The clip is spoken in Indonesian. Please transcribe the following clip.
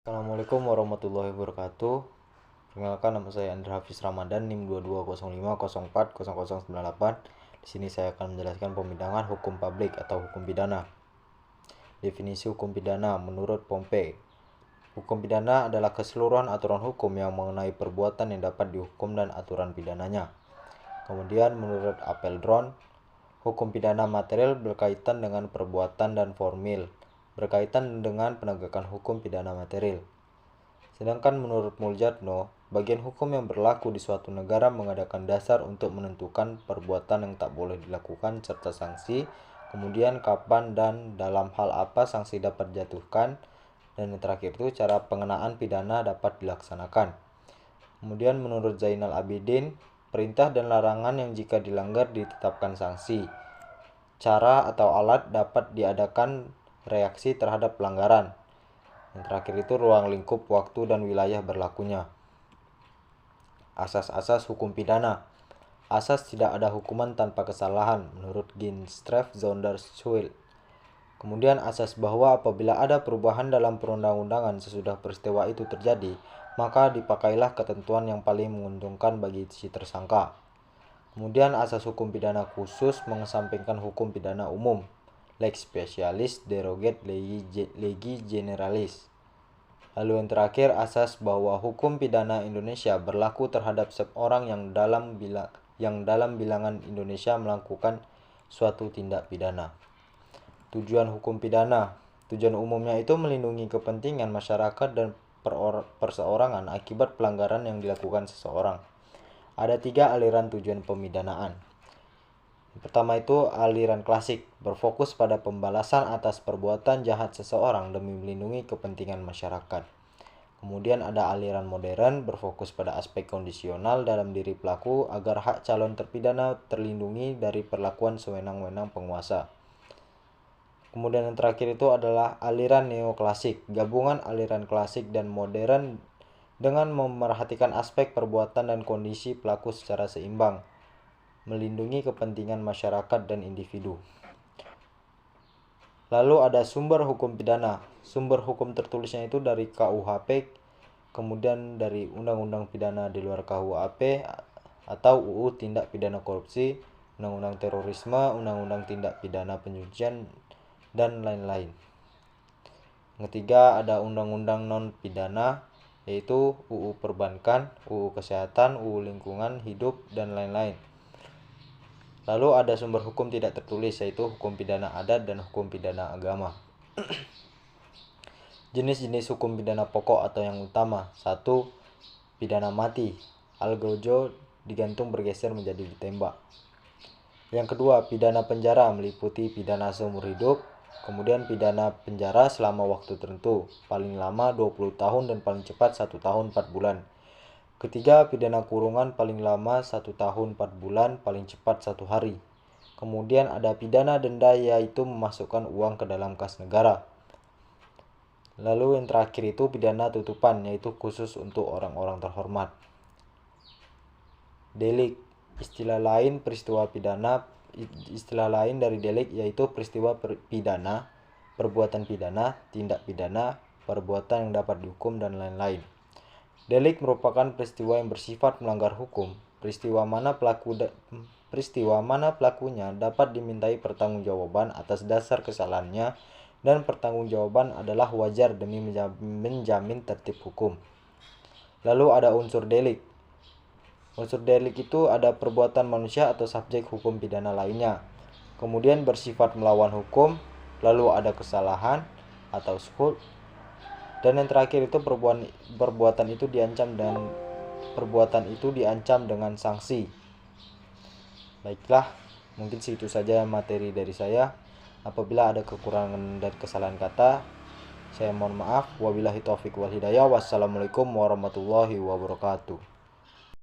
Assalamualaikum warahmatullahi wabarakatuh. Perkenalkan, nama saya Andra Hafiz Ramadan, NIM 2205040098. Di sini saya akan menjelaskan pembidangan hukum publik atau hukum pidana. Definisi hukum pidana menurut Pompey. Hukum pidana adalah keseluruhan aturan hukum yang mengenai perbuatan yang dapat dihukum dan aturan pidananya. Kemudian menurut Apeldoorn, hukum pidana material berkaitan dengan perbuatan dan formil, berkaitan dengan penegakan hukum pidana material. Sedangkan menurut Muljadno, bagian hukum yang berlaku di suatu negara mengadakan dasar untuk menentukan perbuatan yang tak boleh dilakukan serta sanksi, kemudian kapan dan dalam hal apa sanksi dapat dijatuhkan, dan yang terakhir itu cara pengenaan pidana dapat dilaksanakan. Kemudian menurut Zainal Abidin, perintah dan larangan yang jika dilanggar ditetapkan sanksi. Cara atau alat dapat diadakan reaksi terhadap pelanggaran. Yang terakhir itu ruang lingkup waktu dan wilayah berlakunya. Asas-asas hukum pidana. Asas tidak ada hukuman tanpa kesalahan menurut Ginstreff Zonderschuld. Kemudian asas bahwa apabila ada perubahan dalam perundang-undangan sesudah peristiwa itu terjadi, maka dipakailah ketentuan yang paling menguntungkan bagi si tersangka. Kemudian asas hukum pidana khusus mengesampingkan hukum pidana umum. Lex specialis derogat legi generalis. Lalu yang terakhir, asas bahwa hukum pidana Indonesia berlaku terhadap seorang yang dalam bilangan Indonesia melakukan suatu tindak pidana. Tujuan hukum pidana. Tujuan umumnya itu melindungi kepentingan masyarakat dan perseorangan akibat pelanggaran yang dilakukan seseorang. Ada 3 aliran tujuan pemidanaan. Pertama itu aliran klasik, berfokus pada pembalasan atas perbuatan jahat seseorang demi melindungi kepentingan masyarakat. Kemudian ada aliran modern, berfokus pada aspek kondisional dalam diri pelaku agar hak calon terpidana terlindungi dari perlakuan sewenang-wenang penguasa. Kemudian yang terakhir itu adalah aliran neoklasik, gabungan aliran klasik dan modern dengan memerhatikan aspek perbuatan dan kondisi pelaku secara seimbang, melindungi kepentingan masyarakat dan individu. Lalu ada sumber hukum pidana. Sumber hukum tertulisnya itu dari KUHP, kemudian dari Undang-Undang Pidana di luar KUHP atau UU Tindak Pidana Korupsi, Undang-Undang Terorisme, Undang-Undang Tindak Pidana Pencucian, dan lain-lain. Ketiga ada undang-undang non-pidana, yaitu UU Perbankan, UU Kesehatan, UU Lingkungan Hidup, dan lain-lain. Lalu ada sumber hukum tidak tertulis, yaitu hukum pidana adat dan hukum pidana agama. Jenis-jenis hukum pidana pokok atau yang utama. 1. Pidana mati. Algojo digantung bergeser menjadi ditembak. Yang kedua, pidana penjara meliputi pidana seumur hidup, kemudian pidana penjara selama waktu tertentu, paling lama 20 tahun dan paling cepat 1 tahun 4 bulan. Ketiga, pidana kurungan paling lama 1 tahun 4 bulan, paling cepat 1 hari. Kemudian ada pidana denda, yaitu memasukkan uang ke dalam kas negara. Lalu yang terakhir itu pidana tutupan, yaitu khusus untuk orang-orang terhormat. Delik, istilah lain dari delik yaitu peristiwa pidana, perbuatan pidana, tindak pidana, perbuatan yang dapat dihukum, dan lain-lain. Delik merupakan peristiwa yang bersifat melanggar hukum, peristiwa mana pelakunya dapat dimintai pertanggungjawaban atas dasar kesalahannya, dan pertanggungjawaban adalah wajar demi menjamin tertib hukum. Lalu ada unsur delik. Unsur delik itu ada perbuatan manusia atau subjek hukum pidana lainnya, kemudian bersifat melawan hukum, lalu ada kesalahan atau skuld, dan yang terakhir itu perbuatan itu diancam dengan sanksi. Baiklah, mungkin segitu saja materi dari saya. Apabila ada kekurangan dan kesalahan kata, saya mohon maaf. Wabillahi taufiq wal hidayah. Wassalamualaikum warahmatullahi wabarakatuh.